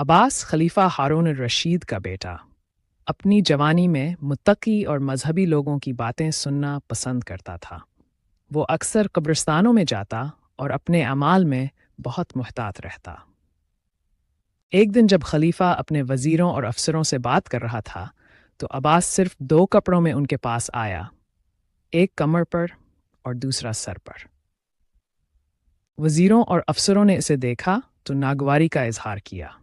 अब्बास खलीफा हारून रशीद का बेटा अपनी जवानी में मुत्तकी और मजहबी लोगों की बातें सुनना पसंद करता था। वो अक्सर कब्रिस्तानों में जाता और अपने अमाल में बहुत मुहतात रहता। एक दिन जब खलीफा अपने वजीरों और अफसरों से बात कर रहा था तो अब्बास सिर्फ दो कपड़ों में उनके पास आया, एक कमर पर और दूसरा सर पर। वजीरों और अफसरों ने इसे देखा तो नागवारी का इजहार किया।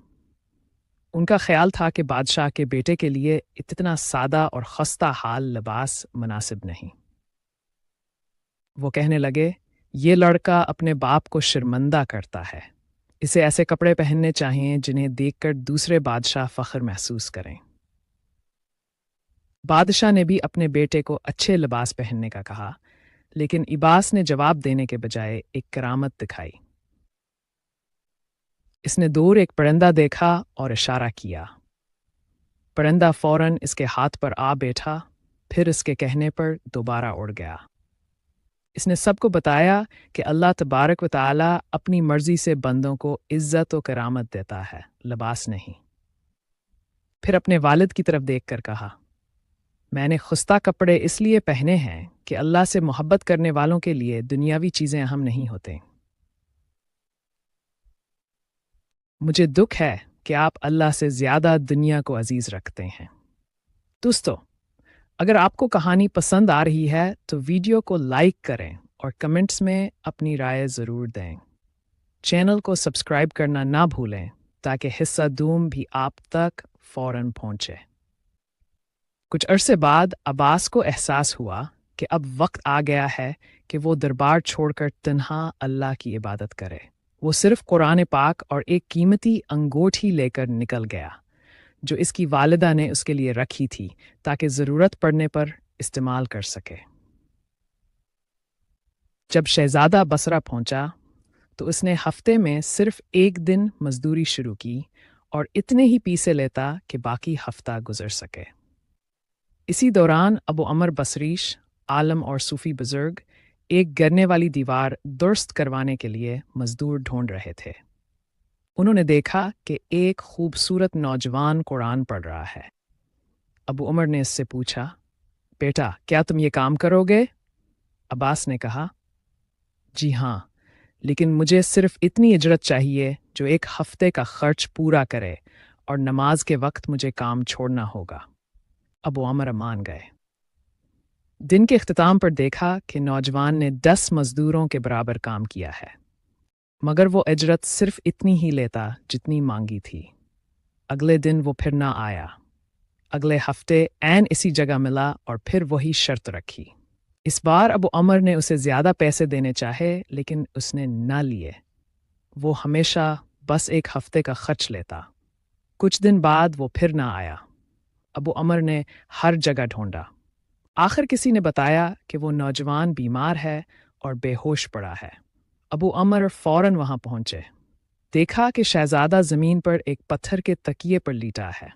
उनका ख्याल था कि बादशाह के बेटे के लिए इतना सादा और खस्ता हाल लिबास मुनासिब नहीं। वो कहने लगे, ये लड़का अपने बाप को शर्मिंदा करता है। इसे ऐसे कपड़े पहनने चाहिए जिन्हें देखकर दूसरे बादशाह फख्र महसूस करें। बादशाह ने भी अपने बेटे को अच्छे लिबास पहनने का कहा, लेकिन इबास ने जवाब देने के बजाय एक करामत दिखाई। इसने दूर एक परिंदा देखा और इशारा किया। परिंदा फौरन इसके हाथ पर आ बैठा, फिर इसके कहने पर दोबारा उड़ गया। इसने सबको बताया कि अल्लाह तबारक व तआला अपनी मर्जी से बंदों को इज्जत और करामत देता है, लिबास नहीं। फिर अपने वालिद की तरफ देखकर कहा, मैंने खुस्ता कपड़े इसलिए पहने हैं कि अल्लाह से मोहब्बत करने वालों के लिए दुनियावी चीज़ें अहम नहीं होते। मुझे दुख है कि आप अल्लाह से ज़्यादा दुनिया को अजीज़ रखते हैं। दोस्तों, अगर आपको कहानी पसंद आ रही है तो वीडियो को लाइक करें और कमेंट्स में अपनी राय ज़रूर दें। चैनल को सब्सक्राइब करना ना भूलें ताकि हिस्सा दूम भी आप तक फ़ौरन पहुँचे। कुछ अरसे बाद अब्बास को एहसास हुआ कि अब वक्त आ गया है कि वो दरबार छोड़कर तन्हा अल्लाह की इबादत करे। वो सिर्फ कुरान पाक और एक कीमती अंगूठी लेकर निकल गया जो इसकी वालिदा ने उसके लिए रखी थी ताकि ज़रूरत पड़ने पर इस्तेमाल कर सके। जब शहज़ादा बसरा पहुंचा तो उसने हफ्ते में सिर्फ एक दिन मजदूरी शुरू की और इतने ही पैसे लेता कि बाकी हफ्ता गुजर सके। इसी दौरान अबू अमर बसरीश, आलम और सूफ़ी बुजुर्ग एक गिरने वाली दीवार दुरुस्त करवाने के लिए मजदूर ढूंढ रहे थे। उन्होंने देखा कि एक खूबसूरत नौजवान कुरान पढ़ रहा है। अबू उमर ने इससे पूछा, बेटा क्या तुम ये काम करोगे? अब्बास ने कहा, जी हाँ, लेकिन मुझे सिर्फ इतनी इजरत चाहिए जो एक हफ्ते का खर्च पूरा करे और नमाज के वक्त मुझे काम छोड़ना होगा। अबू उमर मान गए। दिन के इख्तिताम पर देखा कि नौजवान ने 10 मजदूरों के बराबर काम किया है, मगर वो अजरत सिर्फ इतनी ही लेता जितनी मांगी थी। अगले दिन वो फिर ना आया। अगले हफ्ते ऐन इसी जगह मिला और फिर वही शर्त रखी। इस बार अबू अमर ने उसे ज़्यादा पैसे देने चाहे लेकिन उसने ना लिए। वो हमेशा बस एक हफ्ते का खर्च लेता। कुछ दिन बाद वो फिर ना आया। अबू अमर ने हर जगह ढूंढा। आखिर किसी ने बताया कि वो नौजवान बीमार है और बेहोश पड़ा है। अबू अमर फौरन वहां पहुंचे। देखा कि शहजादा जमीन पर एक पत्थर के तकिए पर लेटा है।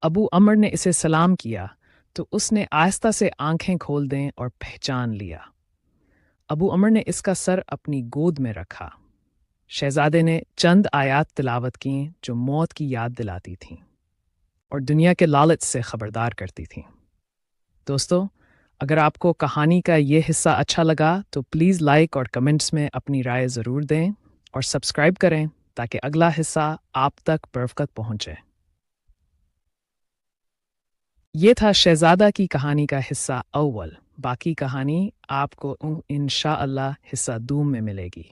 अबू अमर ने इसे सलाम किया तो उसने आहिस्ता से आंखें खोल दें और पहचान लिया। अबू अमर ने इसका सर अपनी गोद में रखा। शहजादे ने चंद आयात तिलावत की जो मौत की याद दिलाती थीं और दुनिया के लालच से खबरदार करती थीं। दोस्तों, अगर आपको कहानी का ये हिस्सा अच्छा लगा तो प्लीज़ लाइक और कमेंट्स में अपनी राय ज़रूर दें और सब्सक्राइब करें ताकि अगला हिस्सा आप तक बरवक़्त पहुँचे। ये था शहज़ादा की कहानी का हिस्सा अव्वल। बाकी कहानी आपको इंशाअल्लाह हिस्सा दूम में मिलेगी।